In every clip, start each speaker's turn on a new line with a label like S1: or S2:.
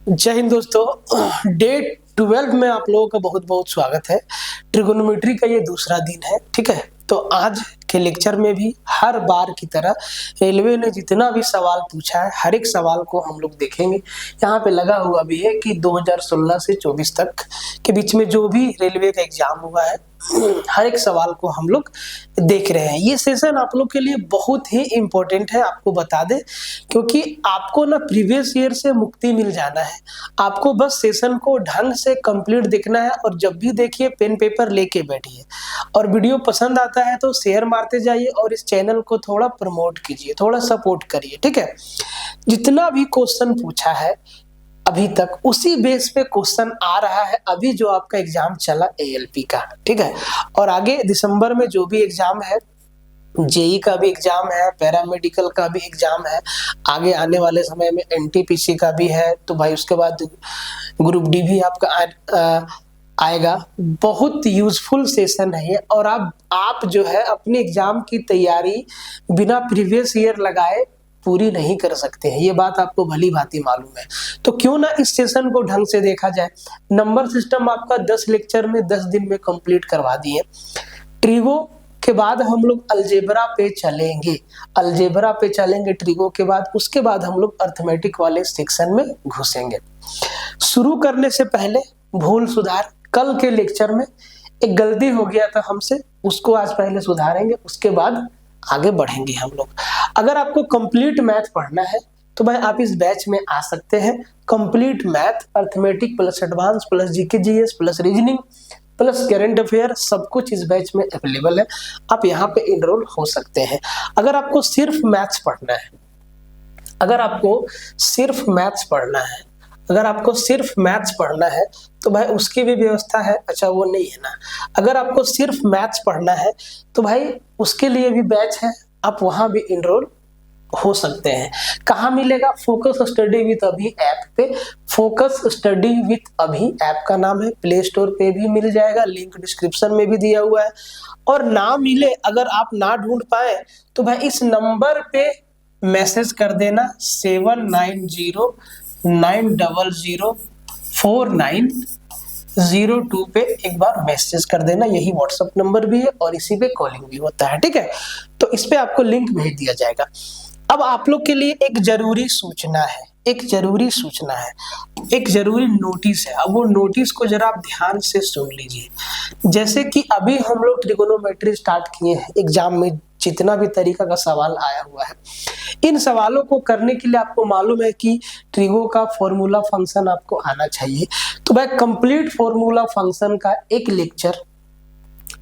S1: जय हिंद दोस्तों। डे 12 में आप लोगों का बहुत बहुत स्वागत है। ट्रिगोनोमेट्री का ये दूसरा दिन है, ठीक है। तो आज के लेक्चर में भी हर बार की तरह रेलवे ने जितना भी सवाल पूछा है, हर एक सवाल को हम लोग देखेंगे। यहाँ पे लगा हुआ भी है कि 2016 से 24 तक के बीच में जो भी रेलवे का एग्जाम हुआ है, हर एक सवाल को हम लोग देख रहे हैं। ये सेशन आप लोग के लिए बहुत ही इम्पोर्टेंट है, आपको बता दें, क्योंकि आपको ना प्रीवियस ईयर से मुक्ति मिल जाना है। आपको बस सेशन को ढंग से कंप्लीट देखना है और जब भी देखिए पेन पेपर लेके बैठिए। और वीडियो पसंद आता है तो शेयर मारते जाइए और इस चैनल को थोड़ा प्रमोट कीजिए, थोड़ा सपोर्ट करिए, ठीक है। जितना भी क्वेश्चन पूछा है अभी तक, उसी बेस पे क्वेश्चन आ रहा है अभी जो आपका एग्जाम चला एएलपी का, ठीक है। और आगे दिसंबर में जो भी एग्जाम है, जेई का भी एग्जाम है, पैरामेडिकल का भी एग्जाम है, आगे आने वाले समय में एनटीपीसी का भी है, तो भाई उसके बाद ग्रुप डी भी आपका आएगा। बहुत यूजफुल सेशन है और आप जो है अपने एग्जाम की तैयारी बिना प्रीवियस ईयर लगाए पूरी नहीं कर सकते हैं, ये बात आपको भली भांति मालूम है। तो क्यों ना इस सेशन को ढंग से देखा जाए। नंबर सिस्टम आपका 10 लेक्चर में 10 दिन में कंप्लीट करवा दिए। ट्रिगो के बाद हम लोग अलजेब्रा पे चलेंगे ट्रिगो के बाद। उसके बाद हम लोग अर्थमेटिक वाले सेक्शन में घुसेंगे। शुरू करने से पहले भूल सुधार, कल के लेक्चर में एक गलती हो गया था हमसे, उसको आज पहले सुधारेंगे, उसके बाद आगे बढ़ेंगे हम लोग। अगर आपको कंप्लीट मैथ पढ़ना है तो भाई आप इस बैच में आ सकते हैं। Complete math, arithmetic plus advance plus GK GS plus reasoning plus current affair, सब कुछ इस बैच में अवेलेबल है। आप यहाँ पे इनरोल हो सकते हैं। अगर आपको सिर्फ मैथ्स पढ़ना है, तो भाई उसकी भी व्यवस्था है। अच्छा वो नहीं है ना, अगर आपको सिर्फ मैथ्स पढ़ना है तो भाई उसके लिए भी बैच है, आप वहां भी इनरोल हो सकते हैं। कहाँ मिलेगा? फोकस स्टडी विथ अभी ऐप पे। फोकस स्टडी विथ अभी ऐप का नाम है, प्ले स्टोर पे भी मिल जाएगा, लिंक डिस्क्रिप्शन में भी दिया हुआ है। और ना मिले, अगर आप ना ढूंढ पाए तो भाई इस नंबर पे मैसेज कर देना 7909004902 पे एक बार मैसेज कर देना। यही व्हाट्सएप नंबर भी है और इसी पे कॉलिंग भी होता है, ठीक है। तो इस पे आपको लिंक भेज दिया जाएगा। अब आप लोग के लिए एक जरूरी सूचना है, एक जरूरी नोटिस है। अब वो नोटिस को जरा आप ध्यान से सुन लीजिए। जैसे कि अभी हम लोग ट्रिगोनोमेट्री स्टार्ट किए हैं, एग्जाम में जितना भी तरीका का सवाल आया हुआ है, इन सवालों को करने के लिए आपको मालूम है कि ट्रिगो का फॉर्मूला फंक्शन आपको आना चाहिए। तो भाई कंप्लीट फॉर्मूला फंक्शन का एक लेक्चर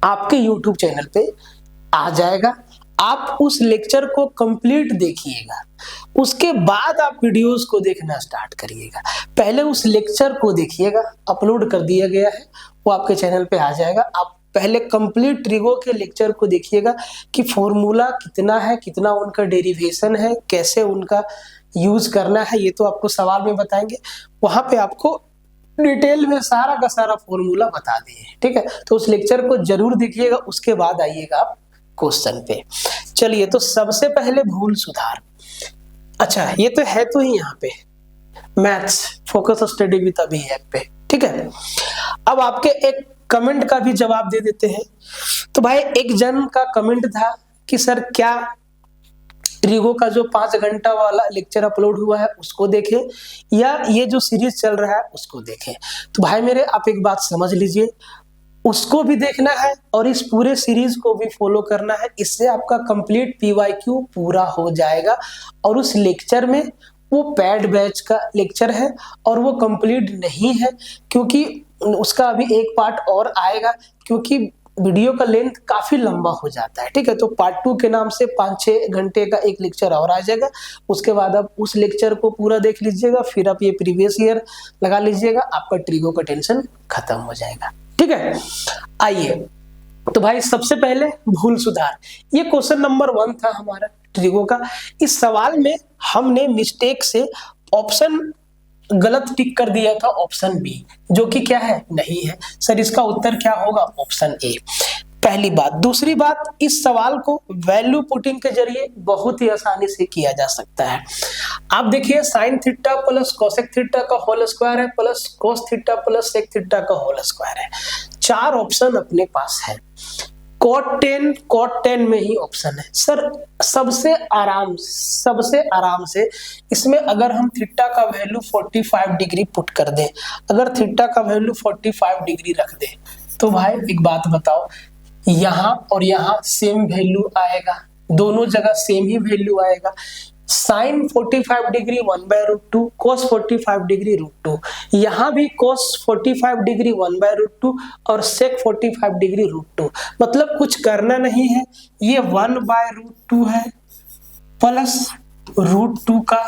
S1: आपके यूट्यूब चैनल पे आ जाएगा। आप उस लेक्चर को कंप्लीट देखिएगा, उसके बाद आप वीडियोस को देखना स्टार्ट करिएगा। पहले उस लेक्चर को देखिएगा, अपलोड कर दिया गया है, वो आपके चैनल पे आ जाएगा। आप पहले कंप्लीट ट्रिगो के लेक्चर को देखिएगा कि फॉर्मूला कितना है, कितना उनका डेरिवेशन है, कैसे उनका यूज करना है, ये तो आपको सवाल में बताएंगे। वहां पे आपको डिटेल में सारा का सारा फॉर्मूला बता दिए, ठीक है। तो उस लेक्चर को जरूर देखिएगा, उसके बाद आइएगा आप क्वेश्चन पे। चलिए, तो सबसे पहले भूल सुधार। अच्छा, ये तो है तो ही यहाँ पे मैथ्स फोकस स्टडी विद अभी ऐप पे, ठीक है। अब आपके एक कमेंट का भी जवाब दे देते हैं। तो भाई एक जन का कमेंट था कि सर क्या ट्रिगो का जो 5 घंटा वाला लेक्चर अपलोड हुआ है उसको देखें या ये जो सीरीज चल रहा है उसको देखें। तो भाई मेरे, आप एक बात समझ लीजिए, उसको भी देखना है और इस पूरे सीरीज को भी फॉलो करना है। इससे आपका कंप्लीट पीवाईक्यू पूरा हो जाएगा। और उस लेक्चर में वो पैड बैच का लेक्चर है और वो कंप्लीट नहीं है, क्योंकि उसका अभी एक पार्ट और आएगा, क्योंकि वीडियो का लेंथ काफी लंबा हो जाता है, ठीक है। तो पार्ट 2 के नाम से 5-6 घंटे का एक लेक्चर और आ जाएगा। उसके बाद आप उस लेक्चर को पूरा देख लीजिएगा, फिर आप ये प्रीवियस ईयर लगा लीजिएगा, आपका ट्रिगो का टेंशन खत्म हो जाएगा, ठीक है। आइए, तो भाई सबसे पहले भूल सुधार, ये क्वेश्चन नंबर 1 था हमारा ट्रिगो का। इस सवाल में हमने मिस्टेक से ऑप्शन गलत टिक कर दिया था, ऑप्शन बी, जो कि क्या है, नहीं है। सर इसका उत्तर क्या होगा? Option A. पहली बात। दूसरी बात, इस सवाल को वैल्यू पुटिंग के जरिए बहुत ही आसानी से किया जा सकता है। आप देखिए sine theta plus cosec theta का होल स्क्वायर है plus cos theta plus sec theta का होल स्क्वायर है। 4 ऑप्शन अपने पास है। कॉट 10 में ही ऑप्शन है सर। सबसे आराम से इसमें अगर हम थीटा का वैल्यू 45 डिग्री पुट कर दें, अगर थीटा का वैल्यू 45 डिग्री रख दें, तो भाई एक बात बताओ, यहाँ और यहाँ सेम वैल्यू आएगा, दोनों जगह सेम ही वैल्यू आएगा। साइन 45 डिग्री 1/√2, कोस 45 डिग्री √2, यहाँ भी कोस 45 डिग्री 1/√2 और सेक 45 डिग्री √2। मतलब कुछ करना नहीं है, ये 1/√2 है प्लस √2 का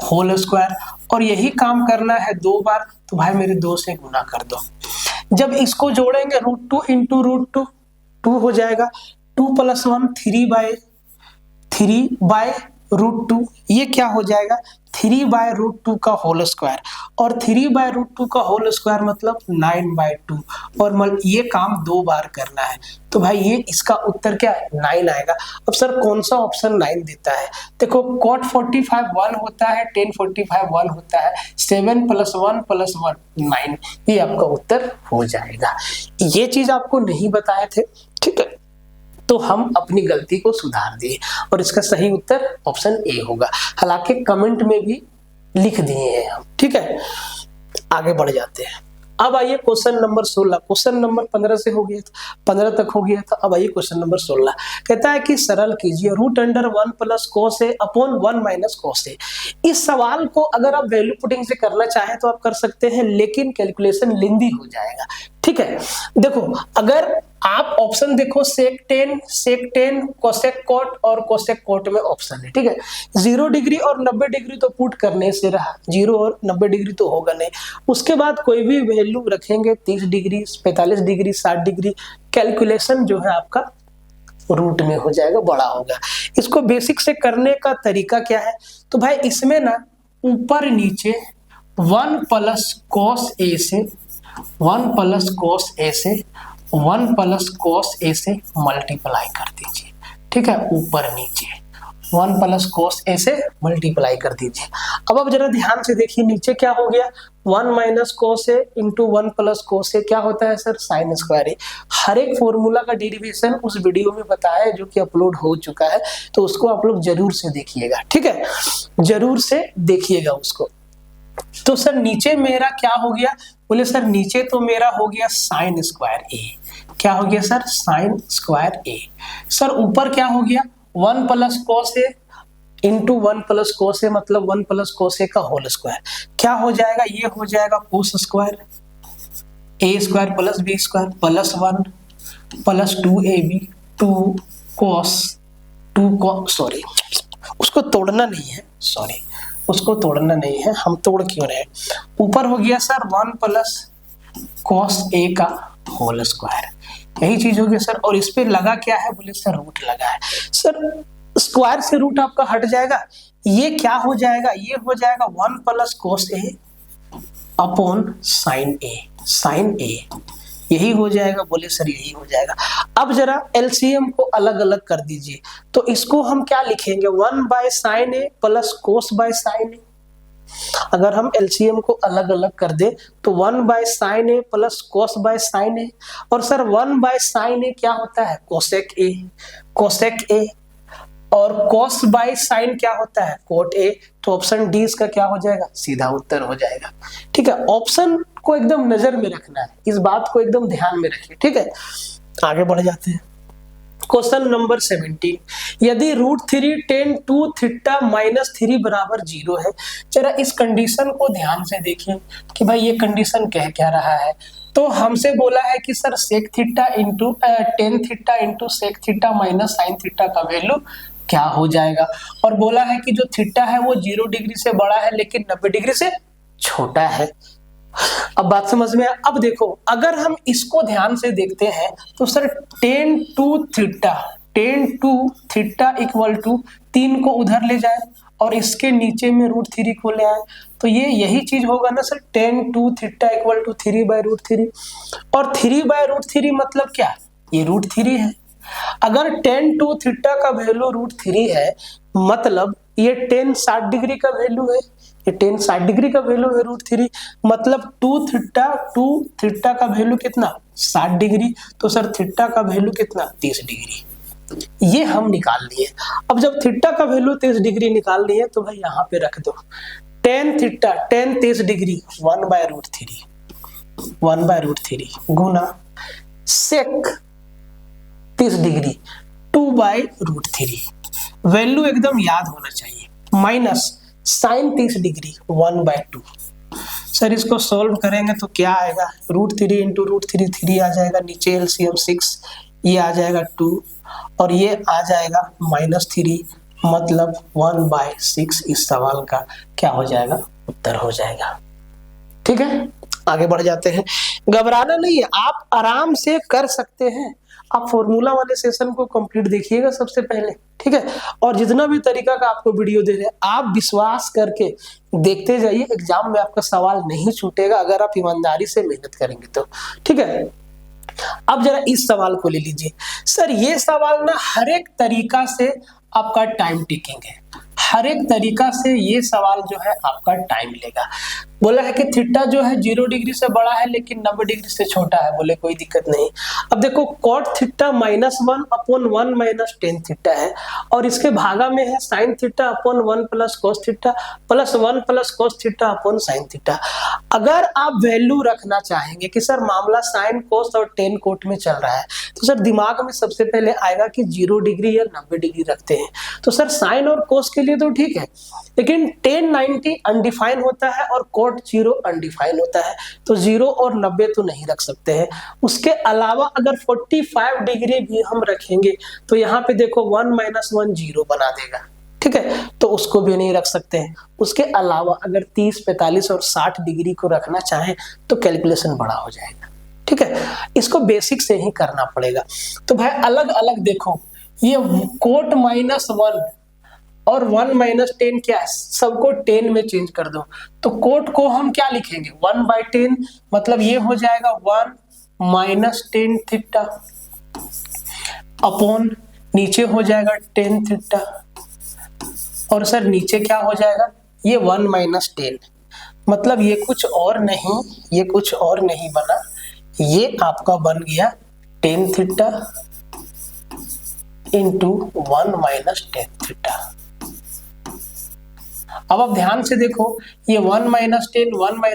S1: होल स्क्वायर, और यही काम करना है 2 बार, तो भाई मेरे 2 से गुना कर दो। जब इसको जोड़ेंगे √2 इंटू √2 2 हो जाएगा, 2 + 1 3/√2, ये क्या हो जाएगा 3/√2 का होल स्क्वायर, और 3/√2 का होल स्क्वायर मतलब 9/2, और ये काम 2 बार करना है, तो भाई ये इसका उत्तर क्या है 9 आएगा। अब सर कौन सा ऑप्शन 9 देता है? देखो cot 45 1 होता है, tan 45 1 होता है, 7 + 1 + 1 9, ये आपका उत्तर हो जाएगा। ये चीज आपको नहीं बताए थे, ठीक है, तो हम अपनी गलती को सुधार दिए और इसका सही उत्तर ऑप्शन ए होगा। हालांकि कमेंट में भी लिख दिए हैं हम, ठीक है। आगे बढ़ जाते हैं। अब आइए क्वेश्चन नंबर 16। क्वेश्चन नंबर 15 से हो गया था, 15 तक हो गया था। अब आइए क्वेश्चन नंबर 16, कहता है कि सरल कीजिए √1 + cos A upon 1 - cos A। इस सवाल को अगर आप वैल्यू पुटिंग से करना चाहें तो आप कर सकते हैं, लेकिन कैलकुलेशन लेंदी हो जाएगा, ठीक है। देखो अगर आप ऑप्शन देखो सेक 10 कोसेक कॉट और कोसेक कॉट में ऑप्शन है, ठीक है। 0 डिग्री और 90 डिग्री तो पुट करने से रहा, 0 और 90 डिग्री तो होगा नहीं। उसके बाद कोई भी वैल्यू रखेंगे 30 डिग्री 45 डिग्री 60 डिग्री, कैलकुलेशन जो है आपका रूट में हो जाएगा, बड़ा होगा। इसको बेसिक से करने का तरीका क्या है? तो भाई इसमें ना ऊपर नीचे 1 + cos A से 1 + cos A से 1 + cos A से मल्टीप्लाई कर दीजिए, ठीक है। ऊपर नीचे 1 + cos A से मल्टीप्लाई कर दीजिए। अब जरा ध्यान से देखिए नीचे क्या हो गया, 1 - cos A into 1 + cos A क्या होता है सर sin स्क्वायर A। हर एक फॉर्मूला का डेरिवेशन उस वीडियो में बताया है जो कि अपलोड हो चुका है, तो उसको आप लोग जरूर से देखिएगा, ठीक है, जरूर से देखिएगा उसको। तो सर नीचे मेरा क्या हो गया? बोले सर नीचे तो मेरा हो गया sin स्क्वायर A। क्या हो गया sir? sin square A। Sir ऊपर क्या हो गया? 1 + cos A into 1 + cos A मतलब 1 + cos A का होल स्क्वायर। क्या हो जाएगा? ये हो जाएगा cos square A² + B² + 1 + 2AB 2 sorry उसको तोड़ना नहीं है, सॉरी उसको तोड़ना नहीं है, हम तोड़ क्यों रहे। ऊपर हो गया सर 1 + cos A का होल स्क्वायर, यही चीज हो गया सर। और इस पे लगा क्या है? बोले सर रूट लगा है। सर स्क्वायर से रूट आपका हट जाएगा, ये क्या हो जाएगा? ये हो जाएगा 1 + cos A upon sin A, यही हो जाएगा। बोले सर यही हो जाएगा। अब जरा एलसीएम को अलग अलग कर दीजिए, तो इसको हम क्या लिखेंगे? 1/sin A + cos/sin A। अगर हम एलसीएम को अलग अलग कर दे तो 1/sin A + cos/sin A, और सर 1/sin A क्या होता है? कोसेक A, और cos/sin क्या होता है? cot A। तो ऑप्शन डी इसका क्या हो जाएगा? सीधा उत्तर हो जाएगा, ठीक है। ऑप्शन को एकदम नजर में रखना है, इस बात को एकदम ध्यान में रखिए, ठीक है। आगे बढ़ जाते हैं। क्वेश्चन नंबर 17, यदि √3 tan 2 थीटा -3 = 0 है। जरा इस कंडीशन को ध्यान से देखिए कि भाई ये कंडीशन कह क्या रहा है। तो हमसे बोला है कि sir sec theta into tan theta into sec theta minus sine theta का वैल्यू क्या हो जाएगा, और बोला है कि जो थीटा है वो 0 डिग्री से बड़ा है लेकिन 90 डिग्री से छोटा है। अब बात समझ में आया। अब देखो अगर हम इसको ध्यान से देखते हैं तो sir tan 2 theta equal to 3 को उधर ले जाए और इसके नीचे में √3 को ले आए, तो ये यही चीज होगा ना sir, tan 2 theta equal to 3/√3, और 3/√3 मतलब क्या? ये √3 है। अगर tan 2 थीटा का वैल्यू √3 है मतलब ये टेन 60 डिग्री का वैल्यू है, ये टेन 60 डिग्री का वैल्यू है √3, मतलब टू थीटा का वैल्यू कितना 60 डिग्री, तो सर थीटा का वैल्यू कितना 30 डिग्री, ये हम निकाल लिए। अब जब थीटा का वैल्यू 30 डिग्री निकाल लिए तो भाई यहाँ पे रख दो टेन 30 डिग्री 1/√3 गुना सेक 30 डिग्री 2/√3, वैल्यू एकदम याद होना चाहिए, माइनस साइन 30 डिग्री 1/2। सर इसको सॉल्व करेंगे तो क्या आएगा, √3 इंटू √3 3 आ जाएगा, नीचे एलसीएम 6, ये आ जाएगा 2 और ये आ जाएगा -3, मतलब 1/6 इस सवाल का क्या हो जाएगा, उत्तर हो जाएगा। ठीक है, आगे बढ़ जाते हैं। घबराना नहीं है, आप आराम से कर सकते हैं। आप फॉर्मूला वाले सेशन को कंप्लीट देखिएगा सबसे पहले, ठीक है, और जितना भी तरीका का आपको वीडियो दे रहे हैं आप विश्वास करके देखते जाइए, एग्जाम में आपका सवाल नहीं छूटेगा अगर आप ईमानदारी से मेहनत करेंगे तो। ठीक है, अब जरा इस सवाल को ले लीजिए। सर ये सवाल ना हर एक तरीका से आपका टाइम टेकिंग है, हर एक तरीका से ये सवाल जो है आपका टाइम लेगा। बोला है कि थीटा जो है 0 डिग्री से बड़ा है लेकिन 90 डिग्री से छोटा है, बोले कोई दिक्कत नहीं। अब देखो कॉट थीटा -1/1 - टेन थीटा है और इसके भागा में है साइन थीटा अपॉन 1 + कोस theta plus 1 + cos theta upon sine theta. अगर आप वैल्यू रखना चाहेंगे कि सर मामला साइन कोस और टेन कोट में चल रहा है तो सर दिमाग में सबसे पहले आएगा कि 0 डिग्री या 90 डिग्री रखते हैं। तो सर साइन और कोस के लिए तो ठीक है, लेकिन टेन 90 अनडिफाइन होता है और कोट 0 अनडिफाइन होता है, तो 0 और 90 तो नहीं रख सकते हैं। उसके अलावा अगर 45 डिग्री भी हम रखेंगे तो यहाँ पे देखो 1 - 1 0 बना देगा, ठीक है, तो उसको भी नहीं रख सकते हैं। उसके अलावा अगर 30, 45 और 60 डिग्री को रखना चाहें तो कैलकुलेशन बड़ा हो जाएगा। ठीक है, इसको बेसिक से ही करना पड़ेगा। तो भाई अलग अलग देखो, ये कोट -1 और 1 - 10 क्या है, सबको 10 में चेंज कर दो। तो कोट को हम क्या लिखेंगे 1/10, मतलब ये हो जाएगा 1 - 10 थीटा अपॉन नीचे हो जाएगा 10 थीटा, और सर नीचे क्या हो जाएगा ये 1 - 10, मतलब ये कुछ और नहीं बना, ये आपका बन गया 10 थीटा इंटू 1 - 10 थीटा। अब आप ध्यान से देखो, ये 1 -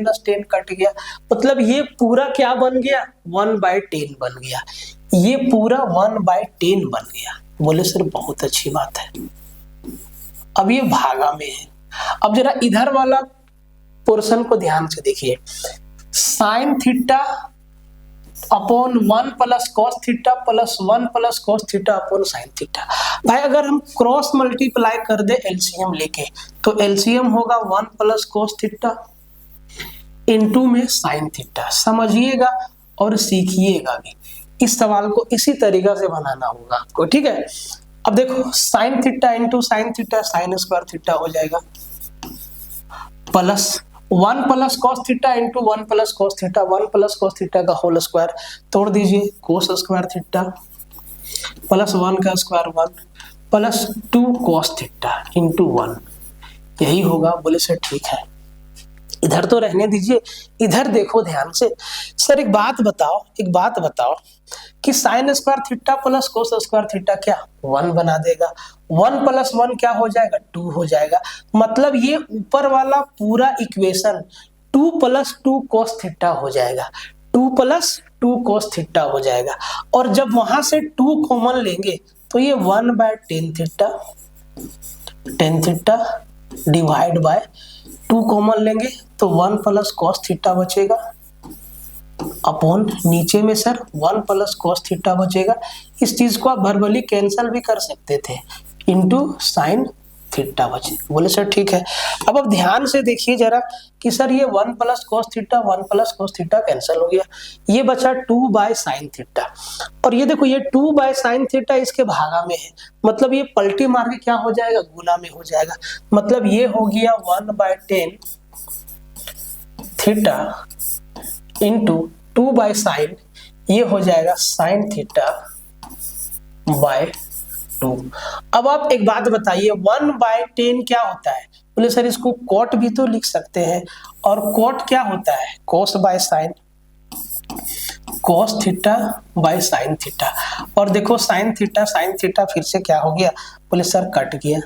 S1: 10 कट गया, मतलब ये पूरा क्या बन गया 1/10 बन गया, ये पूरा 1/10 बन गया। बोले सर बहुत अच्छी बात है। अब ये भागा में है। अब जरा इधर वाला पोर्शन को ध्यान से देखिए, sine theta upon 1 + cos theta plus 1 + cos theta upon sine theta. भाई अगर हम क्रॉस मल्टीप्लाई कर दे एलसीएम लेके तो एलसीएम होगा 1 + कॉस थीटा इनटू में साइन थीटा। समझिएगा और सीखिएगा भी, इस सवाल को इसी तरीका से बनाना होगा आपको। ठीक है, अब देखो sine theta into sine theta sine square theta हो जाएगा, plus 1 + cos theta into 1 + cos theta 1 + cos theta का होल स्क्वायर तोड़ दीजिए, कोस स्क्वायर थीटा प्लस 1 का square 1 plus 2 cos theta into 1, यही होगा। बोले सर ठीक है, इधर तो रहने दीजिए, इधर देखो ध्यान से। सर एक बात बताओ कि sine square theta plus cos square theta क्या 1 बना देगा, 1 + 1 क्या हो जाएगा 2 हो जाएगा, मतलब ये ऊपर वाला पूरा इक्वेशन 2 + 2 कॉस थीटा हो जाएगा, 2 + 2 कॉस थीटा हो जाएगा। और जब वहां से 2 कॉमन लेंगे तो ये 1/10 theta, 10 theta divide by 2 common लेंगे तो 1 + कॉस थीटा बचेगा अपॉन नीचे में सर 1 + कॉस थीटा बचेगा। इस चीज को आप वर्बली कैंसिल भी कर सकते थे, इंटू साइन थीटा बचे। बोले सर ठीक है। अब ध्यान से देखिए जरा कि सर ये 1 + cos theta 1 + cos theta cancel हो गया, ये बचा 2/sin थीटा, और ये देखो ये 2/sin थीटा इसके भागा में है, मतलब ये पलटी मार के क्या हो जाएगा गुना में हो जाएगा, मतलब ये हो गया 1/10 थीटा इंटू 2/sin, ये हो जाएगा sin थीटा बाय 2। 2। अब आप एक बात बताइए 1/10 क्या होता है? बोले सर इसको कॉट भी तो लिख सकते हैं, और कॉट क्या होता है? Cos by sine, cos theta by sine theta. और देखो साइन थीटा फिर से क्या हो गया? बोले सर कट गया,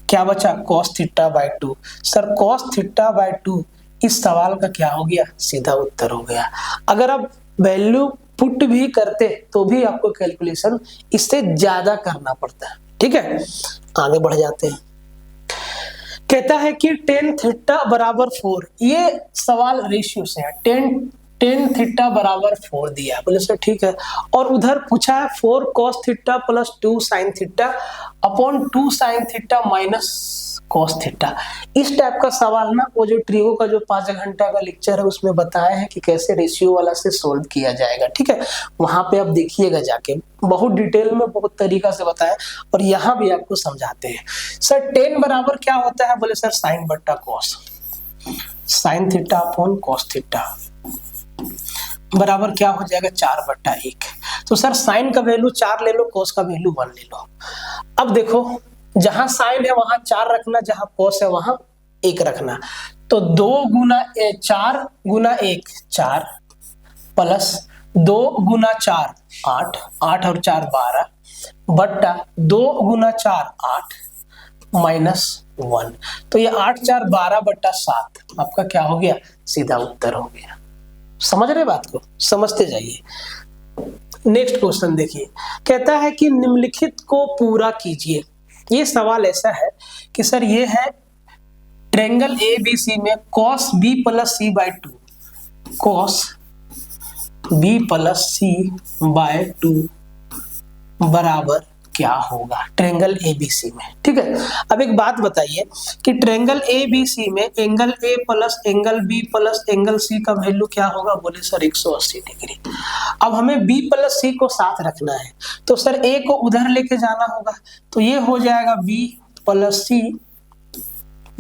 S1: क्या बचा? cos theta by 2। Sir cos theta by 2 इस सवाल का क्या हो गया? सीधा उत्तर हो गया। अगर आप वैल्यू पुट भी करते तो भी आपको कैलकुलेशन इससे ज्यादा करना पड़ता है। ठीक है, आगे बढ़ जाते हैं। कहता है कि tan थीटा बराबर 4, ये सवाल रेशियो से है। tan थीटा बराबर 4 दिया, बोले सर ठीक है। और उधर पूछा है 4 cos theta plus 2 sin theta upon 2 sin theta minus cos theta. इस टाइप का सवाल ना वो जो ट्रिगो का जो 5 घंटा का लेक्चर है उसमें बताया है कि कैसे रेशियो वाला से सोल्व किया जाएगा। ठीक है, वहां पे आप देखिएगा जाके, बहुत डिटेल में बहुत तरीका से बताया, और यहाँ भी आपको समझाते हैं। सर tan बराबर क्या होता है? बोले सर साइन बट्टा cos, sine theta upon cos theta बराबर क्या हो जाएगा? 4/1। तो सर साइन का वैल्यू 4 ले लो, कॉस का वैल्यू 1 ले लो। अब देखो जहां साइन है वहां 4 रखना, जहां कॉस है वहां 1 रखना। तो 2 गुना 4 गुना 1 4 प्लस 2 गुना 4 8, 8 और 4 12 बट्टा 2 गुना 4 8 माइनस 1। तो ये 8 4 12/7 आपका क्या हो गया? सीधा उत्तर हो गया। समझ रहे बात को? समझते जाइए। नेक्स्ट क्वेश्चन देखिए, कहता है कि निम्नलिखित को पूरा कीजिए। ये सवाल ऐसा है कि सर ये है ट्रायंगल ABC में cos B plus C by 2, cos B plus C by 2 बराबर क्या होगा ट्रायंगल ABC में। ठीक है, अब एक बात बताइए कि ट्रायंगल ABC में angle A plus angle B plus angle C का वैल्यू क्या होगा? बोले सर 180 डिग्री। अब हमें B प्लस C को साथ रखना है, तो सर A को उधर लेके जाना होगा, तो ये हो जाएगा B प्लस C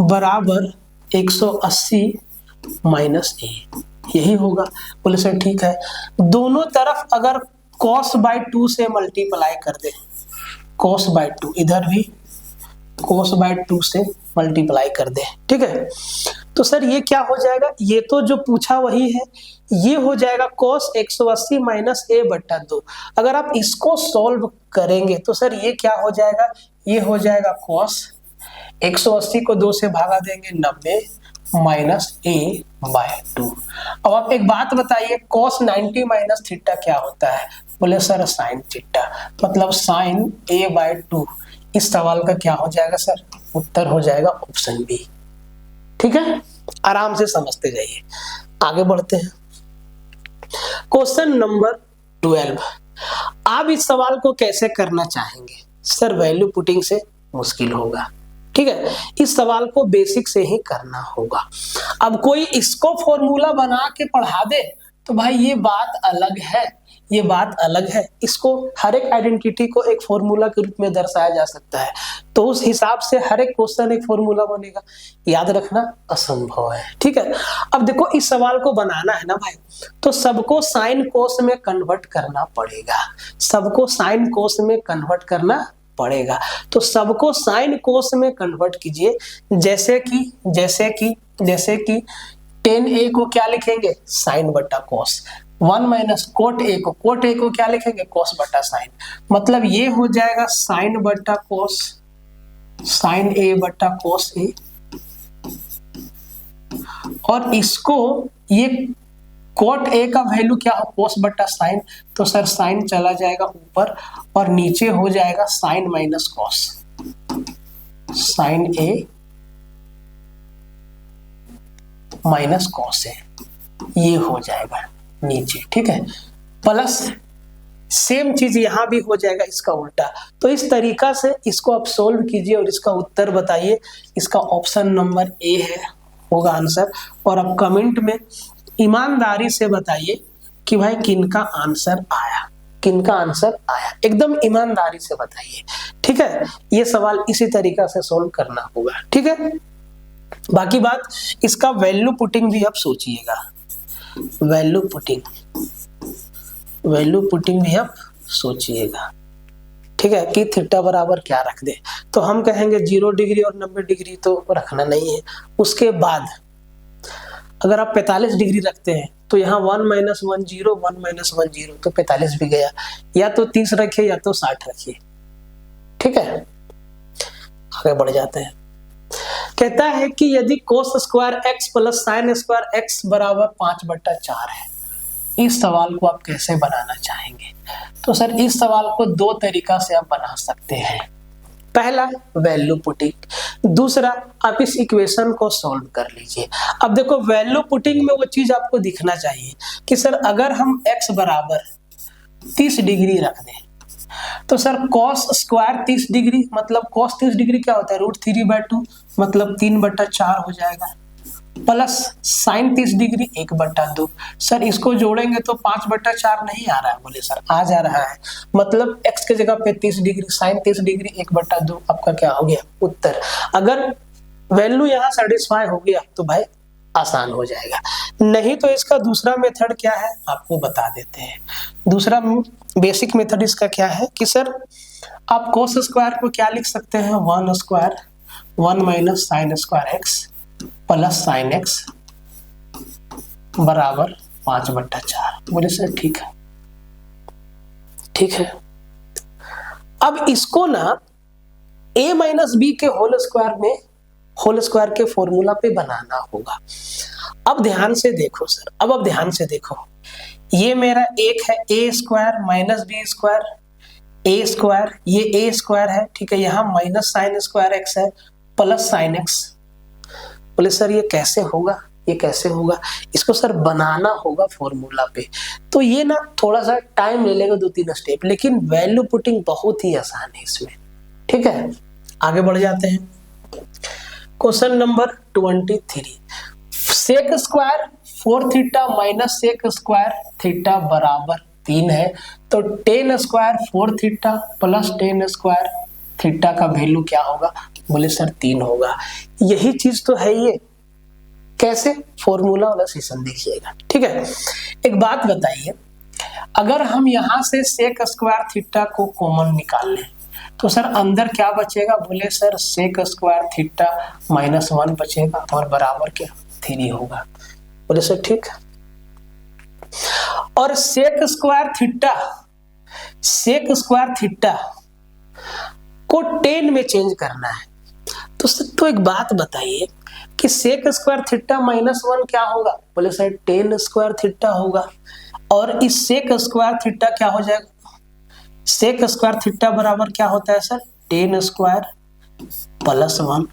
S1: बराबर 180 माइनस A, यही होगा। बोले सर ठीक है, दोनों तरफ अगर cos बाय 2 से मल्टीप्लाई कर दे, cos बाय 2 इधर भी cos बाय 2 से मल्टीप्लाई कर दे। ठीक है, तो सर ये क्या हो जाएगा? ये तो जो पूछा वही है, ये हो जाएगा cos 180 माइनस A/2। अगर आप इसको सॉल्व करेंगे तो सर ये क्या हो जाएगा? ये हो जाएगा cos 180 को 2 से भागा देंगे 90 माइनस A/2। अब आप एक बात बताइए cos 90 माइनस थीटा क्या होता है? बोले सर साइन थीटा, मतलब साइन A/2। इस सवाल का क्या हो जाएगा सर? उत्तर हो जाएगा ऑप्शन बी। ठीक है, आराम से समझते जाइए। आगे बढ़ते हैं। Question number 12। आप इस सवाल को कैसे करना चाहेंगे? सर वैल्यू पुटिंग से मुश्किल होगा। ठीक है, इस सवाल को बेसिक से ही करना होगा। अब कोई इसको फॉर्मूला बना के पढ़ा दे तो भाई ये बात अलग है, ये बात अलग है। इसको हर एक आइडेंटिटी को एक फॉर्मूला के रूप में दर्शाया जा सकता है, तो उस हिसाब से हर एक क्वेश्चन एक फॉर्मूला बनेगा, याद रखना असंभव है। ठीक है, अब देखो इस सवाल को बनाना है ना भाई, तो सबको साइन कोस में कन्वर्ट करना पड़ेगा, सबको साइन कोस में कन्वर्ट करना पड़ेगा। तो सबको साइन कोस में कन्वर्ट कीजिए। जैसे कि tan A को क्या लिखेंगे? साइन बटा कोस। 1 माइनस कोट A को क्या लिखेंगे? कोस बटा साइन। मतलब ये हो जाएगा साइन बटा कोस, साइन A बटा कोस A। और इसको ये कोट A का वैल्यू क्या हो? कोस बटा साइन। तो सर साइन चला जाएगा ऊपर और नीचे हो जाएगा sine minus cos, sine A minus cos है, ये हो जाएगा नीचे। ठीक है, प्लस सेम चीज यहां भी हो जाएगा, इसका उल्टा। तो इस तरीका से इसको आप सोल्व कीजिए और इसका उत्तर बताइए। इसका ऑप्शन नंबर ए है, होगा आंसर। और आप कमेंट में ईमानदारी से बताइए कि भाई किनका आंसर आया, किनका आंसर आया, एकदम ईमानदारी से बताइए। ठीक है, ये सवाल इसी तरीका से सोल्व करना होगा। ठीक है, बाकी बात इसका वैल्यू पुटिंग भी आप सोचिएगा, वैल्यू पुटिंग भी आप सोचिएगा। ठीक है, कि थीटा बराबर क्या रख दे, तो हम कहेंगे 0 डिग्री और 90 डिग्री तो रखना नहीं है। उसके बाद अगर आप 45 डिग्री रखते हैं तो यहाँ 1 - 1 0 1 - 1 0 तो 45 भी गया। या तो 30 रखिए या तो 60 रखिए। ठीक है, आगे बढ़ जाते हैं। कहता है कि यदि cos square x plus sine square x बराबर 5/4 है, इस सवाल को आप कैसे बनाना चाहेंगे? तो सर इस सवाल को दो तरीका से आप बना सकते हैं। पहला वैल्यू पुटिंग, दूसरा आप इस इक्वेशन को सॉल्व कर लीजिए। अब देखो वैल्यू पुटिंग में वो चीज आपको दिखना चाहिए कि सर अगर हम x बराबर 30 डिग्री रख दें तो सर cos स्क्वायर 30 डिग्री मतलब cos 30 डिग्री क्या होता है √3/2 मतलब 3/4 हो जाएगा, प्लस साइन 30 डिग्री 1/2। सर इसको जोड़ेंगे तो 5/4 नहीं आ रहा है, बोले सर आ जा रहा है, मतलब x के जगह पे 30 डिग्री साइन 30 डिग्री 1/2 आपका क्या हो गया उत्तर। अगर वैल्यू यहाँ सेटिस्फाई हो गया तो भाई आसान हो जाएगा, नहीं तो इसका दूसरा मेथड क्या है आपको बता देते हैं। दूसरा बेसिक मेथड इसका क्या है कि सर आप कोस स्क्वायर को क्या लिख सकते हैं 1 square 1 - sine square x plus sine x बराबर 5/4। बोले सर ठीक है, ठीक है। अब इसको ना a - b के होल स्क्वायर के फॉर्मूला पे बनाना होगा। अब ध्यान से देखो सर, अब ध्यान से देखो, ये मेरा एक है a square minus B square a square, ये a स्क्वायर है, ठीक है, यहाँ माइनस साइन स्क्वायर x है प्लस साइन x। बोले सर ये कैसे होगा, ये कैसे होगा? इसको सर बनाना होगा फॉर्मूला पे, तो ये ना थोड़ा सा टाइम ले लेगा 2-3 स्टेप, लेकिन वैल्यू पुटिंग बहुत ही आसान है इसमें। ठीक है, आगे बढ़ जाते हैं। Question number 23, sec square 4 theta minus sec square theta बराबर 3 है, तो tan square 4 theta plus tan square theta का वैल्यू क्या होगा? बोले सर 3 होगा। यही चीज तो है, ये कैसे फॉर्मूला वाला सेशन देखिएगा। ठीक है, एक बात बताइए, अगर हम यहां से सेक स्क्वायर थीटा को कॉमन निकाल लें तो सर अंदर क्या बचेगा? बोले सर सेक स्क्वायर थीटा -1 बचेगा और बराबर क्या 3 होगा। बोले सर ठीक। और सेक स्क्वायर थीटा को 10 में चेंज करना है, तो एक बात बताइए कि सेक स्क्वायर थीटा -1 क्या होगा? बोले सर टेन स्क्वायर थीटा होगा। और इस सेक स्क्वायर थीटा क्या हो जाएगा? सेक स्क्वायर थीटा बराबर क्या होता है सर? Ten square plus 1।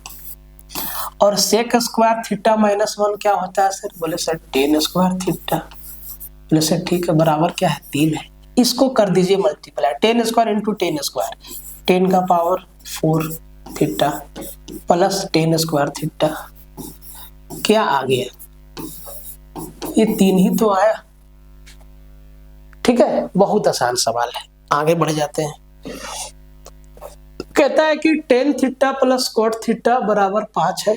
S1: और सेक स्क्वायर थीटा -1 क्या होता है सर? बोले सर टेन स्क्वायर थीटा। बोले सर ठीक है, बराबर क्या है 3 है। इसको कर दीजिए multiply, ten square into ten square, 10 का power 4 theta plus tan square theta क्या आ गया? ये 3 ही तो आया। ठीक है, बहुत आसान सवाल है, आगे बढ़ जाते हैं। कहता है कि tan theta plus cot theta बराबर 5 है,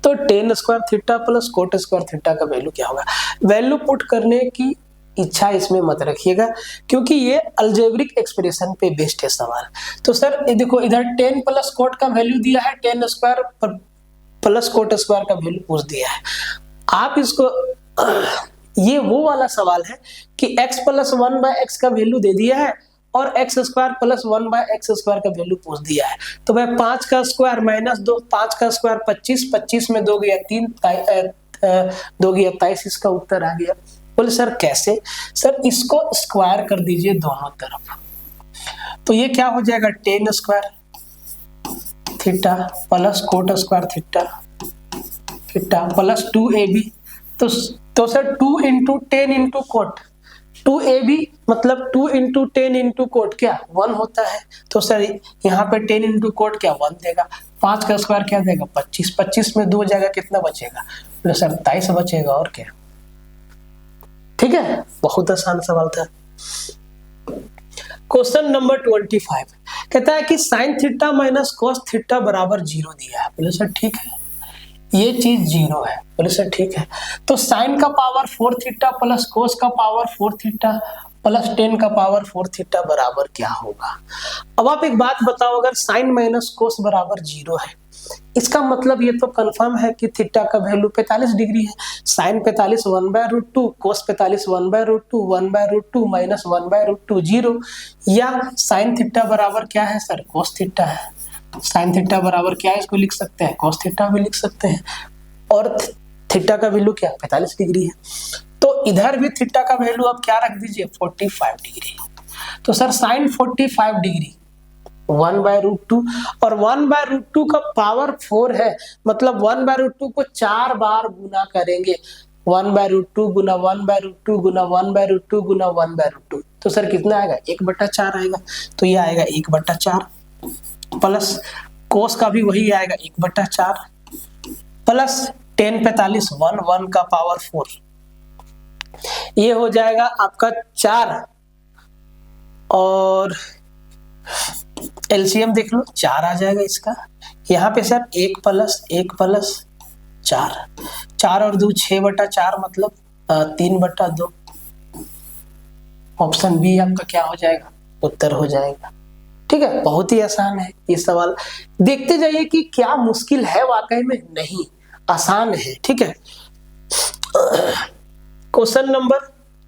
S1: तो tan square theta plus coat square theta का वैल्यू क्या होगा? वैल्यू पुट करने की इच्छा इसमें मत रखिएगा, क्योंकि ये अलजेब्रिक एक्सप्रेशन पे बेस्ड है सवाल। तो सर ये देखो, इधर 10 प्लस कोट का वैल्यू दिया है, 10 स्क्वायर प्लस कोट स्क्वायर का वैल्यू पूछ दिया है। आप इसको ये वो वाला सवाल है कि x प्लस 1/x का वैल्यू दे दिया है और x square plus 1/x square का वैल्यू पूछ दिया है। तो भाई 5 का स्क्वायर -2, 5 का स्क्वायर 25, 25 में 2 गया 3, 2 गया 23, इसका उत्तर आ गया। बोले सर कैसे? सर इसको स्क्वायर कर दीजिए दोनों तरफ, तो ये क्या हो जाएगा? Ten square theta plus coat square theta plus 2ab। तो sir 2 into 10 into coat, 2ab मतलब 2 इंटू 10 इंटू कोट क्या 1 होता है। तो सर यहाँ पे 10 इंटू कोट क्या 1 देगा। 5 का स्क्वायर क्या देगा 25, 25 में 2 जाएगा कितना बचेगा? तो सर 27 बचेगा और क्या। ठीक है, बहुत आसान सवाल था। क्वेश्चन नंबर 25 कहता है कि sine theta minus cos theta बराबर 0 दिया है। बोले सर ठीक है, ये चीज 0 है। बोले सर ठीक है, तो साइन का पावर 4 थीटा प्लस कोस का पावर 4 थीटा प्लस 10 का पावर 4 थीटा बराबर क्या होगा। अब आप एक बात बताओ, अगर साइन माइनस कोस बराबर 0 है, इसका मतलब ये तो कंफर्म है कि थीटा का वैल्यू 45 डिग्री है। साइन 45 1/√2, कोस 45 1/√2, 1/√2 माइनस 1/√2 0, या साइन थीटा बराबर क्या है सर, कोस थीटा है। साइन थीटा बराबर क्या है, इसको लिख सकते हैं कोस थीटा भी लिख सकते हैं, और थीटा का वैल्यू क्या 45 डिग्री है। तो इधर भी थीटा का वैल्यू आप क्या रख दीजिए 45 डिग्री। तो सर साइन 45 डिग्री 1/√2, और 1/√2 का पावर 4 है, मतलब 1/√2 को 4 बार गुना करेंगे, 1/√2 गुना 1/√2 गुना 1/√2 गुना 1/√2, तो सर कितना आएगा 1/4 आएगा। तो ये आएगा 1/4, प्लस कोस का भी वही आएगा 1/4, प्लस 10 45 1 का पावर 4, ये हो जाएगा आपका 4, और एलसीएम देख लो 4 आ जाएगा इसका। यहाँ पे सर 1 प्लस 1 प्लस 4, 4 और 2 6/4, मतलब 3/2। ऑप्शन बी आपका क्या हो जाएगा, उत्तर हो जाएगा। ठीक है, बहुत ही आसान है ये सवाल। देखते जाइए कि क्या मुश्किल है, वाकई में नहीं, आसान है। ठीक है, क्वेश्चन नंबर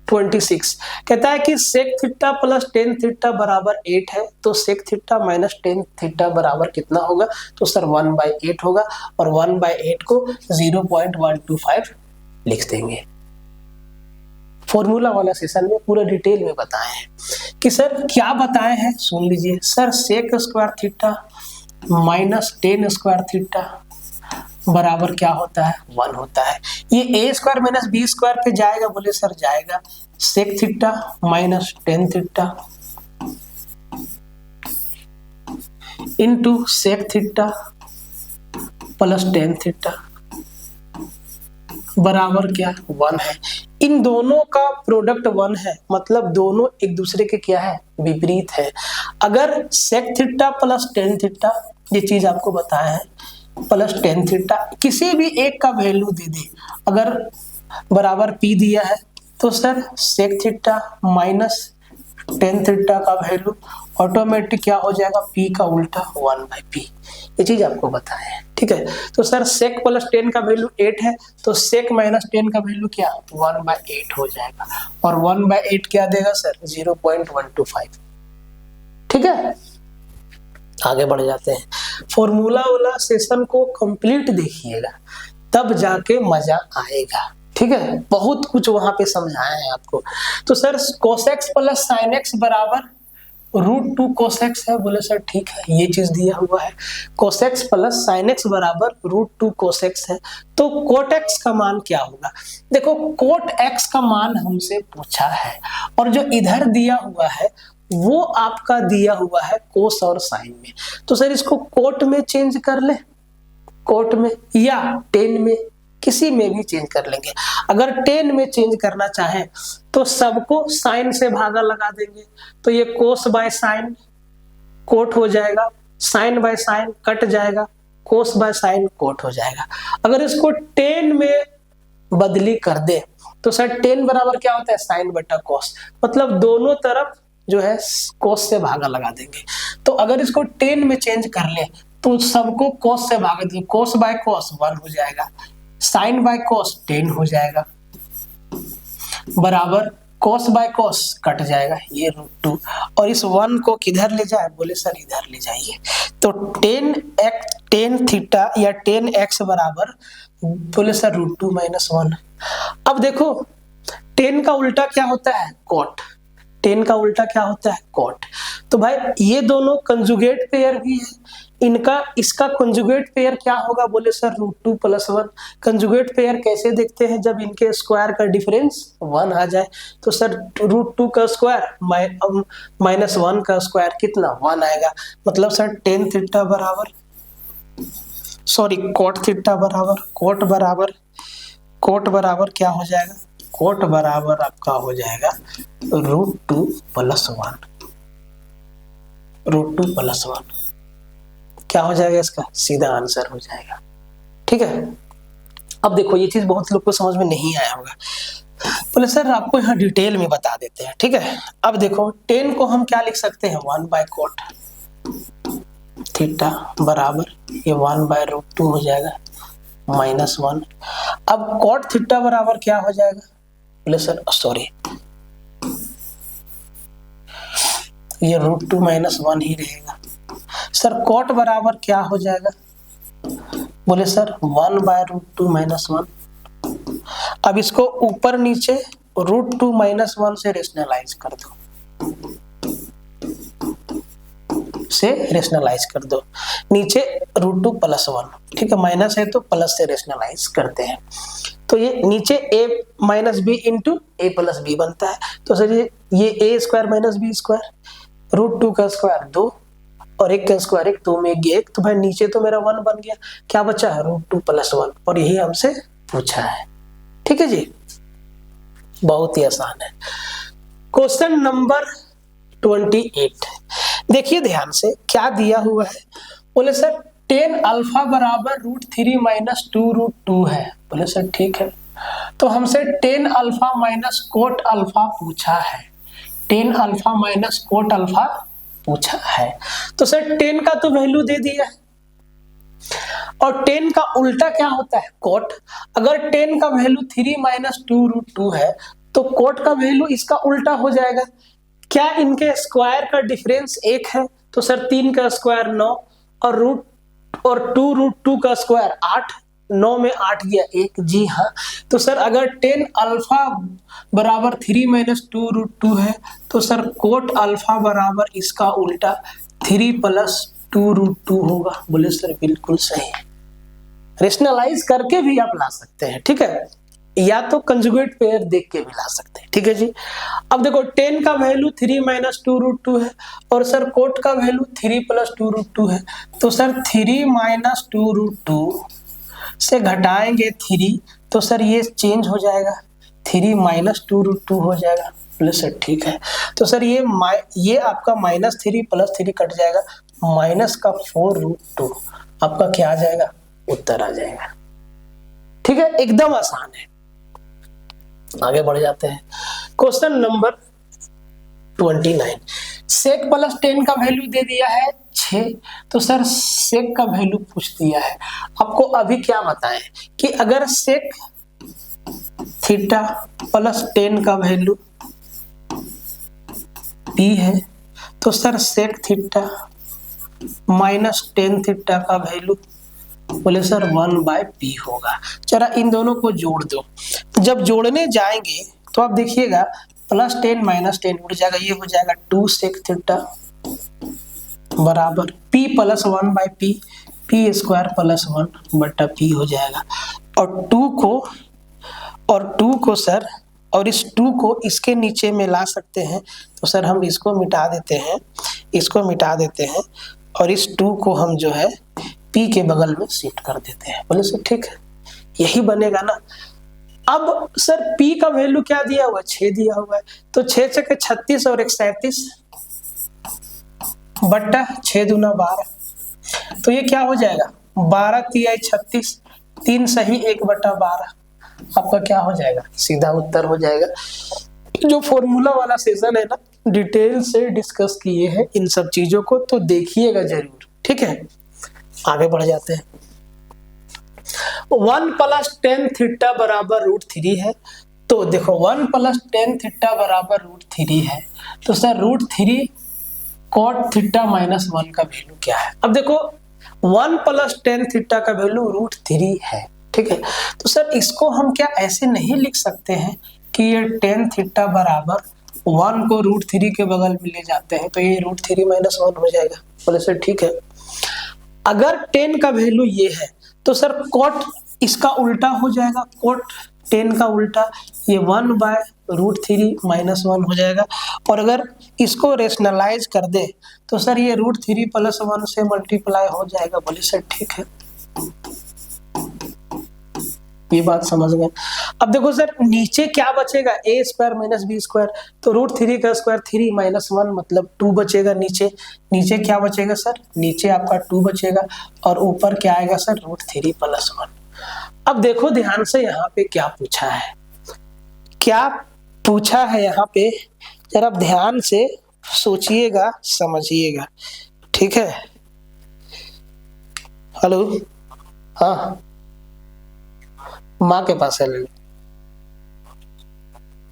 S1: 26 कहता है कि sec theta plus tan theta बराबर 8 है, तो sec theta minus tan theta बराबर कितना होगा। तो सर 1/8 होगा, और 1/8 को 0.125 लिख देंगे। फॉर्मूला वाला सेशन में पूरा डिटेल में बताए हैं कि सर क्या बताए हैं, सुन लीजिए। Sir sec square theta minus tan square theta बराबर क्या होता है, 1 होता है। ये a square minus B square पे जाएगा, बोले सर जाएगा। Sec theta minus tan theta into sec theta plus tan theta बराबर क्या 1 है। इन दोनों का प्रोडक्ट 1 है, मतलब दोनों एक दूसरे के क्या है, विपरीत है। अगर sec theta plus tan theta, ये चीज आपको बताया है, प्लस टेन थीटा किसी भी एक का वैल्यू दे दे, अगर बराबर p दिया है, तो sir sec theta minus tan theta का वैल्यू ऑटोमेटिक क्या हो जाएगा, p का उल्टा 1/p। ये चीज आपको बताया है। ठीक है, तो सर सेक प्लस टेन का वैल्यू 8 है, तो सेक माइनस टेन का वैल्यू क्या 1/8 हो जाएगा, और 1/8 क्या देगा सर 0.125। ठीक है, आगे बढ़ जाते हैं। फॉर्मूला वाला सेशन को कंप्लीट देखिएगा, तब जाके मजा आएगा। ठीक है, बहुत कुछ वहां पे समझाया है आपको। तो sir cos x plus sin x बराबर √2 cos x है, बोले सर ठीक है, ये चीज दिया हुआ है। cos x plus sin x बराबर √2 cos x है, तो cot x का मान क्या होगा। देखो cot x का मान हमसे पूछा है, और जो इधर दिया हुआ है वो आपका दिया हुआ है कोस और साइन में। तो सर इसको कोट में चेंज कर ले, कोट में या टेन में, किसी में भी चेंज कर लेंगे। अगर टेन में चेंज करना चाहें तो सबको साइन से भागा लगा देंगे, तो ये कोस बाय साइन कोट हो जाएगा, साइन बाय साइन कट जाएगा, कोस बाय साइन कोट हो जाएगा। अगर इसको टेन में बदली कर दे तो सर टेन बराबर क्या होता है, साइन बटा कोस, मतलब दोनों तरफ जो है कोस से भागा लगा देंगे। तो अगर इसको टेन में चेंज कर ले तो सबको कोस से भागा देंगे, कोस बाय कोस 1 हो जाएगा, साइन बाय कोस 10 हो जाएगा, बराबर कोस बाय कोस कट जाएगा, ये √2, और इस 1 को किधर ले जाए, बोले सर इधर ले जाइए। तो टेन थीटा या 10x बराबर, बोले सर √2 - 1। अब देखो 10 का उल्टा क्या होता है, कोट। 10 का उल्टा क्या होता है, कोट। तो भाई ये दोनों कंजुगेट पेयर भी है, इनका इसका कंजुगेट पेयर क्या होगा, बोले सर √2 + 1। कंजुगेट पेयर कैसे देखते हैं, जब इनके स्क्वायर का डिफरेंस 1 आ जाए। तो सर √2 का स्क्वायर माइनस 1 का स्क्वायर कितना 1 आएगा, मतलब सर टेन थीटा बराबर, सॉरी कोट थीटा बराबर, कोट बराबर क्या हो जाएगा, कोट बराबर आपका हो जाएगा √2 + 1, √2 + 1 क्या हो जाएगा, इसका सीधा आंसर हो जाएगा। ठीक है, अब देखो ये चीज बहुत लोग को समझ में नहीं आया होगा। बोले सर आपको यहाँ डिटेल में बता देते हैं, ठीक है। अब देखो 10 को हम क्या लिख सकते हैं, 1/cot थीटा बराबर ये 1/√2 हो जाएगा -1। अब cot थीटा बराबर क्या हो जाएगा, बोले सर सॉरी ये √2 -1 ही रहेगा। सर cot बराबर क्या हो जाएगा, बोले सर 1/√2 -1। अब इसको ऊपर नीचे √2 -1 से रेशनलाइज कर दो, नीचे √2 + 1, ठीक है, माइनस है तो प्लस से रेशनलाइज करते हैं, तो ये नीचे a - b into a + b बनता है। तो सर ये a² - b², √2 का स्क्वायर 2 और 1 का स्क्वायर 1, 2 में 1, तो भाई नीचे तो मेरा 1 बन गया, क्या बचा है √2 + 1, और यही हमसे पूछा है, ठीक है जी, बहुत ही आसान है। क्वेश्चन नंबर 28 देखिए ध्यान से, क्या दिया हुआ है, बोले सर tan अल्फा बराबर √3 - 2√2 है। बोले सर ठीक है, तो हमसे tan अल्फा - cot अल्फा पूछा है, tan अल्फा - cot अल्फा पूछा है, तो सर tan का तो वैल्यू दे दिया है, और tan का उल्टा क्या होता है, cot। अगर tan का वैल्यू 3 - 2√2 है तो cot का वैल्यू इसका उल्टा हो जाएगा। क्या इनके स्क्वायर का डिफरेंस 1 है, तो सर 3 का स्क्वायर 9 और 2√2 का स्क्वायर 8, 9 में 8 गया 1, जी हाँ। तो सर अगर tan अल्फा बराबर 3 - 2√2 है तो सर cot अल्फा बराबर इसका उल्टा 3 + 2√2 होगा। बोले सर बिल्कुल सही, रेशनलाइज करके भी आप ला सकते हैं, ठीक है, या तो कंजुगेट पेयर देख के भी ला सकते हैं, ठीक है जी। अब देखो tan का वैल्यू 3 - 2√2 है और सर cot का वैल्यू 3 + 2√2 है, तो सर 3 - 2√2 से घटाएंगे 3, तो सर ये चेंज हो जाएगा, 3 - 2√2 हो जाएगा। बोले सर ठीक है, तो सर ये आपका -3 + 3 कट जाएगा, माइनस का 4√2 आपका क्या आ जाएगा, उत्तर आ जाएगा, ठीक है, एकदम आसान है। आगे बढ़ जाते हैं, क्वेश्चन नंबर 29 sec + tan का वैल्यू दे दिया है 6, तो सर sec का वैल्यू पूछ दिया है। आपको अभी क्या बताएं कि अगर sec थीटा + tan का वैल्यू p है तो sir sec theta - tan theta का वैल्यू, बोले सर 1/p होगा। चला इन दोनों को जोड़ दो, जब जोड़ने जाएंगे तो आप देखिएगा +10 - 10 उड़ जाएगा, ये हो जाएगा 2 sec थीटा बराबर p + 1/p, p² + 1/p हो जाएगा, और 2 को सर, और इस 2 को इसके नीचे में ला सकते हैं, तो सर हम इसको मिटा देते हैं, और इस 2 को हम जो है p के बगल में शिफ्ट कर देते हैं। बोले सर ठीक है, यही बनेगा ना। अब सर p का वैल्यू क्या दिया हुआ है, 6 दिया हुआ है, तो 6 × 36 और 1 37 बट्टा 6 दूना 12, तो ये क्या हो जाएगा, 12 × 36, 3 सही 1/12, आपका क्या हो जाएगा, सीधा उत्तर हो जाएगा। जो फॉर्मूला वाला सेशन है ना, डिटेल से डिस्कस किए हैं इन सब चीजों को, तो देखिएगा जरूर, ठीक है। आगे बढ़ जाते हैं, 1 + tan थीटा बराबर √3 है, तो देखो 1 + tan थीटा बराबर √3 है, तो सर √3 cot थीटा -1 का वैल्यू क्या है। अब देखो 1 + tan थीटा का वैल्यू √3 है, ठीक है, तो सर इसको हम क्या ऐसे नहीं लिख सकते हैं कि ये tan थीटा बराबर 1 को √3 के बगल में ले जाते हैं तो ये √3 - 1 हो जाएगा। बोले सर ठीक है, अगर tan का वैल्यू ये है तो सर cot इसका उल्टा हो जाएगा, cot tan का उल्टा ये 1/√3 - 1 हो जाएगा, और अगर इसको रेशनलाइज कर दे तो सर ये √3 + 1 से मल्टीप्लाई हो जाएगा। बोले सर ठीक है, ये बात समझ गए। अब देखो सर नीचे क्या बचेगा, a² - b², तो √3 का स्क्वायर 3 - 1 मतलब 2 बचेगा। नीचे क्या बचेगा सर, नीचे आपका 2 बचेगा, और ऊपर क्या आएगा सर, √3 + 1। अब देखो ध्यान से यहाँ पे क्या पूछा है, क्या पूछा है यहाँ पे, जरा आप ध्यान से सोचिएगा, समझिएगा, ठीक है। हेलो, हाँ, माँ के पास है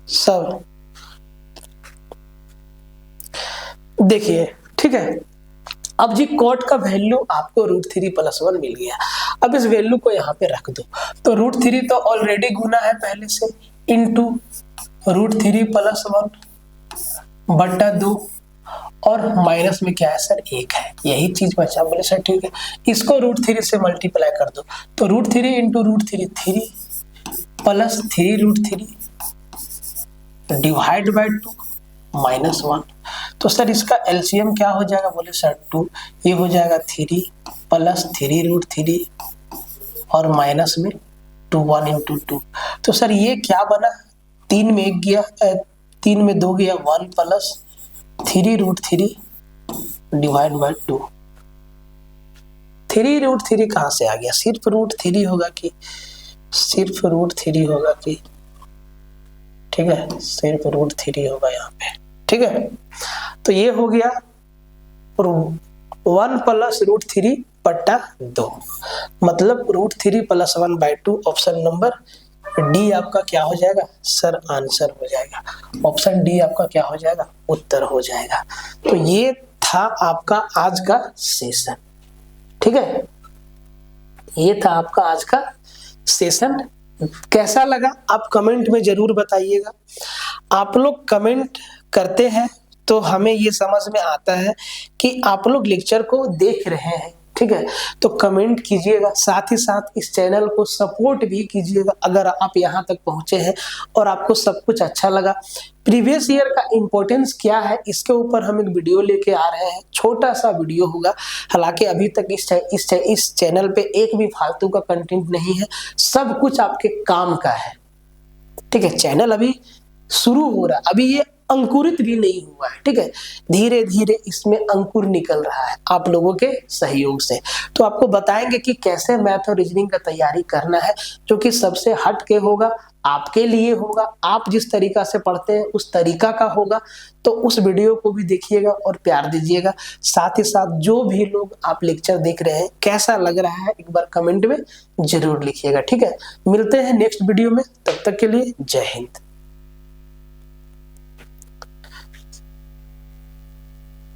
S1: सब, देखिए, ठीक है। अब जी कॉट का वैल्यू आपको √3 + 1 मिल गया। अब इस वैल्यू को यहाँ पे रख दो, तो √3 तो ऑलरेडी गुना है पहले से, इंटू √3 + 1/2, और माइनस में क्या है सर, 1 है, यही चीज बचा। बोले सर ठीक है, इसको √3 से मल्टीप्लाई कर दो, तो √3 इंटू √3 3 प्लस 3√3 डिवाइड बाई 2 -1। तो सर इसका एलसीएम क्या हो जाएगा, बोले सर 2, ये हो जाएगा 3 प्लस 3√3 और माइनस में 2, 1 इंटू 2। तो सर ये क्या बना, 3 में 1 गया, 3 में 2 गया, 1 प्लस 3√3 डिवाइड बाई 2। 3√3 कहाँ से आ गया, सिर्फ √3 होगा कि, सिर्फ √3 होगा कि, ठीक है, सिर्फ √3 होगा यहाँ पे, ठीक है। तो ये हो गया 1 प्लस √3/2, मतलब √3 + 1/2। ऑप्शन नंबर डी आपका क्या हो जाएगा सर, आंसर हो जाएगा। ऑप्शन डी आपका क्या हो जाएगा, उत्तर हो जाएगा। तो ये था आपका आज का सेशन, ठीक है, ये था आपका आज का सेशन। कैसा लगा आप कमेंट में जरूर बताइएगा। आप लोग कमेंट करते हैं तो हमें ये समझ में आता है कि आप लोग लेक्चर को देख रहे हैं, ठीक है। तो कमेंट कीजिएगा, साथ ही साथ इस चैनल को सपोर्ट भी कीजिएगा अगर आप यहाँ तक पहुंचे हैं और आपको सब कुछ अच्छा लगा। प्रीवियस ईयर का इम्पोर्टेंस क्या है, इसके ऊपर हम एक वीडियो लेके आ रहे हैं, छोटा सा वीडियो होगा। हालांकि अभी तक इस चैनल पे एक भी फालतू का कंटेंट नहीं है, सब कुछ आपके काम का है, ठीक है। चैनल अभी शुरू हो रहा है, अभी ये अंकुरित भी नहीं हुआ है, ठीक है। धीरे धीरे इसमें अंकुर निकल रहा है आप लोगों के सहयोग से। तो आपको बताएंगे कि कैसे मैथ और रीजनिंग का तैयारी करना है, जो कि सबसे हट के होगा, आपके लिए होगा, आप जिस तरीका से पढ़ते हैं उस तरीका का होगा। तो उस वीडियो को भी देखिएगा और प्यार दीजिएगा। साथ ही साथ जो भी लोग आप लेक्चर देख रहे हैं कैसा लग रहा है, एक बार कमेंट में जरूर लिखिएगा, ठीक है। मिलते हैं नेक्स्ट वीडियो में, तब तक के लिए जय हिंद।